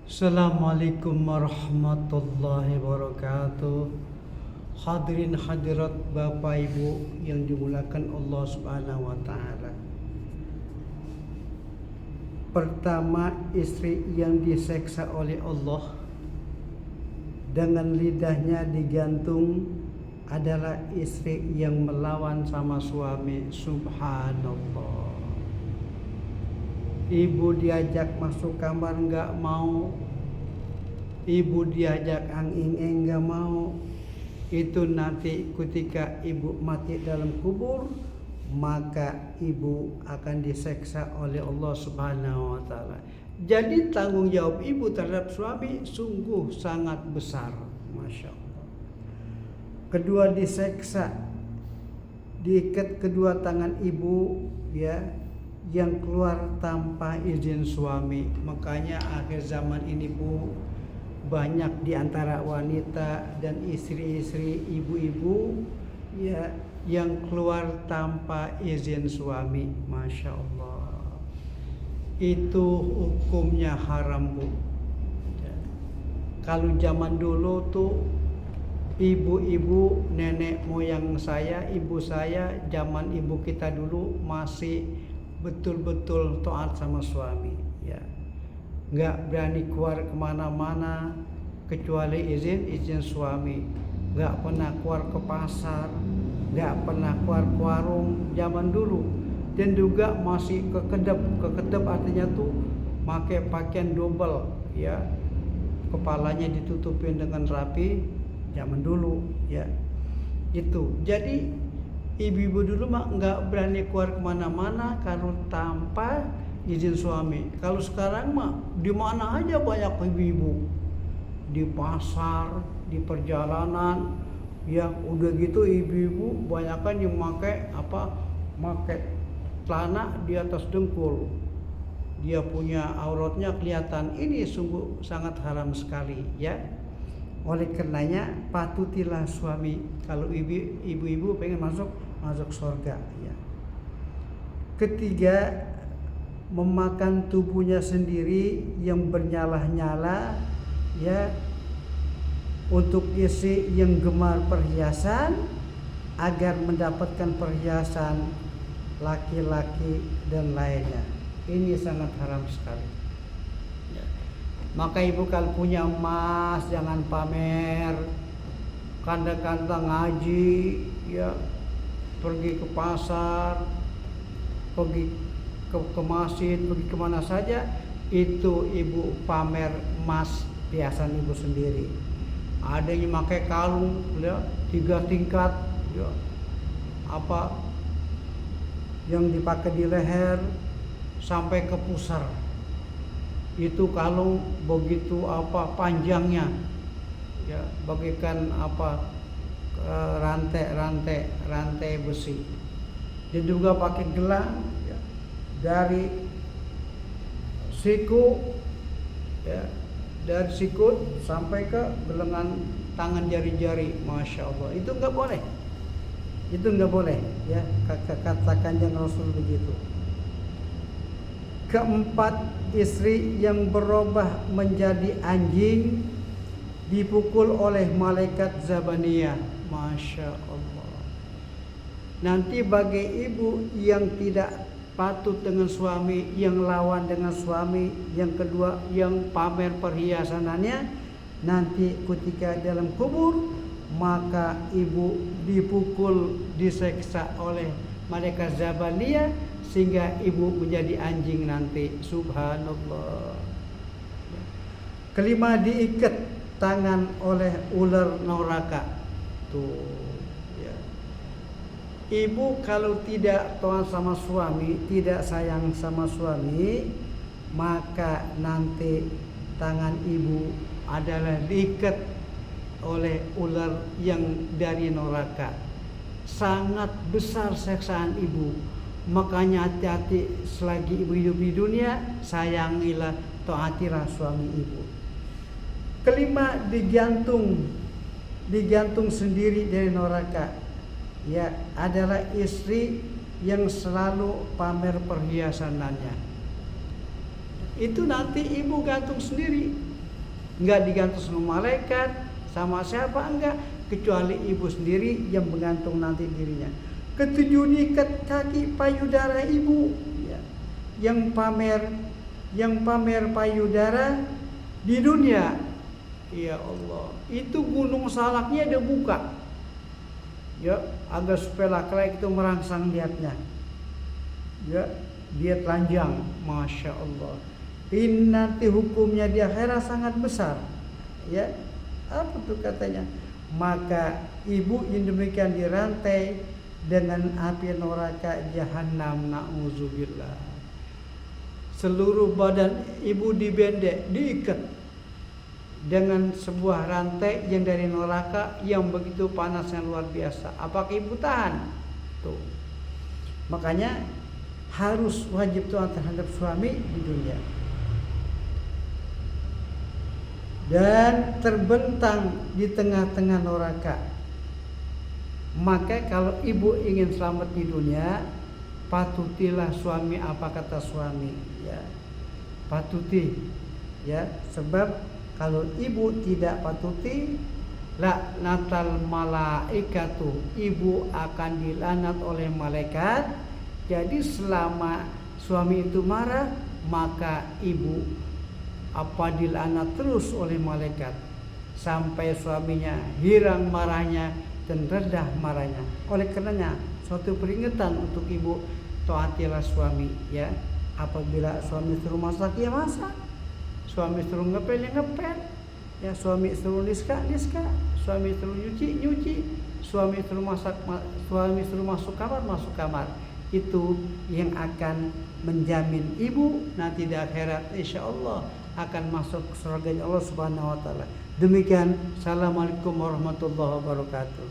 Assalamualaikum warahmatullahi wabarakatuh. Hadirin hadirat Bapak Ibu yang dimuliakan Allah Subhanahu wa taala. Pertama, istri yang diseksa oleh Allah dengan lidahnya digantung adalah istri yang melawan sama suami. Subhanallah. Ibu diajak masuk kamar nggak mau, ibu diajak angin nggak mau. Itu nanti ketika ibu mati dalam kubur, maka ibu akan diseksa oleh Allah Subhanahu wa taala. Jadi tanggung jawab ibu terhadap suami sungguh sangat besar. Masya Allah. Kedua, diseksa, diikat kedua tangan ibu, ya, yang keluar tanpa izin suami. Makanya akhir zaman ini Bu, banyak di antara wanita dan istri-istri, ibu-ibu, ya, yang keluar tanpa izin suami. Masya Allah. Itu hukumnya haram Bu. Kalau zaman dulu tuh ibu-ibu, nenek moyang saya, ibu saya, zaman ibu kita dulu masih betul-betul taat sama suami, ya, nggak berani keluar kemana-mana kecuali izin suami, nggak pernah keluar ke pasar, nggak pernah keluar ke warung zaman dulu, dan juga masih kekedap artinya tuh pakai pakaian double, ya, kepalanya ditutupin dengan rapi zaman dulu, ya. Itu jadi ibu-ibu dulu mah nggak berani keluar kemana-mana kalau tanpa izin suami. Kalau sekarang mah di mana aja banyak ibu-ibu, di pasar, di perjalanan, ya udah gitu ibu-ibu banyakan yang pakai celana di atas dengkul, dia punya auratnya kelihatan. Ini sungguh sangat haram sekali, ya. Oleh karenanya patutilah suami kalau ibu-ibu pengen masuk surga, ya. Ketiga, memakan tubuhnya sendiri yang bernyala-nyala, ya, untuk istri yang gemar perhiasan agar mendapatkan perhiasan laki-laki dan lainnya. Ini sangat haram sekali. Maka ibu kalau punya emas jangan pamer, kanda-kanda ngaji, ya, pergi ke pasar, pergi ke masjid, pergi kemana saja, itu ibu pamer emas perhiasan ibu sendiri. Ada yang pakai kalung, ya, 3 tingkat, ya, yang dipakai di leher sampai ke pusar. Itu kalung begitu panjangnya, ya, bagaikan rantai besi. Dan juga pakai gelang, ya, dari siku, ya, dari sikut sampai ke gelengan tangan jari-jari. Masya Allah, itu nggak boleh, ya, katakan jangan Rasul begitu. Keempat, istri yang berubah menjadi anjing dipukul oleh malaikat Zabaniyah. Masya Allah. Nanti bagi ibu yang tidak patut dengan suami, yang lawan dengan suami, yang kedua yang pamer perhiasanannya, nanti ketika dalam kubur maka ibu dipukul, diseksa oleh malaikat Zabaniyah sehingga ibu menjadi anjing nanti. Subhanallah. Kelima, diikat tangan oleh ular neraka. Tuh, ya. Ibu kalau tidak taat sama suami, tidak sayang sama suami, maka nanti tangan ibu adalah diikat oleh ular yang dari neraka. Sangat besar siksaan ibu. Makanya hati-hati selagi ibu hidup di dunia, sayangilah, taatilah suami ibu. Kelima, digantung sendiri dari neraka, ya, adalah istri yang selalu pamer perhiasanannya. Itu nanti ibu gantung sendiri. Enggak digantung sama malaikat, sama siapa enggak, kecuali ibu sendiri yang menggantung nanti dirinya. Ketujuh diikat kaki payudara ibu, ya. Yang pamer payudara di dunia. Ya Allah, itu gunung salaknya dia buka, ya, agar supaya laki-laki itu merangsang lihatnya, ya, dia telanjang, masya Allah. Ini nanti hukumnya di akhirat sangat besar, ya. Apa tuh katanya? Maka ibu yang demikian dirantai dengan api neraka jahanam, na'udzubillah. Seluruh badan ibu dibendek, diikat dengan sebuah rantai yang dari neraka yang begitu panasnya luar biasa. Apakah ibu tahan? Tuh. Makanya harus wajib taat terhadap suami di dunia. Dan terbentang di tengah-tengah neraka. Maka kalau ibu ingin selamat di dunia, patutilah suami apa kata suami, ya. Patuti, ya, sebab kalau ibu tidak patuti, laknatal malaikatu, ibu akan dilanat oleh malaikat. Jadi selama suami itu marah, maka ibu dilaknat terus oleh malaikat sampai suaminya hilang marahnya dan redah marahnya. Oleh karenanya suatu peringatan untuk ibu, taatilah suami, ya. Apabila suami suruh masak, ya masak. Suami suruh ngepel, ya ngepel. Ya, suami suruh niska, niska. Suami suruh nyuci, nyuci. Suami suruh masak, suami suruh masuk kamar, masuk kamar. Itu yang akan menjamin ibu nanti di akhirat insya Allah akan masuk surga Allah Subhanahu wa taala. Demikian, assalamualaikum warahmatullahi wabarakatuh.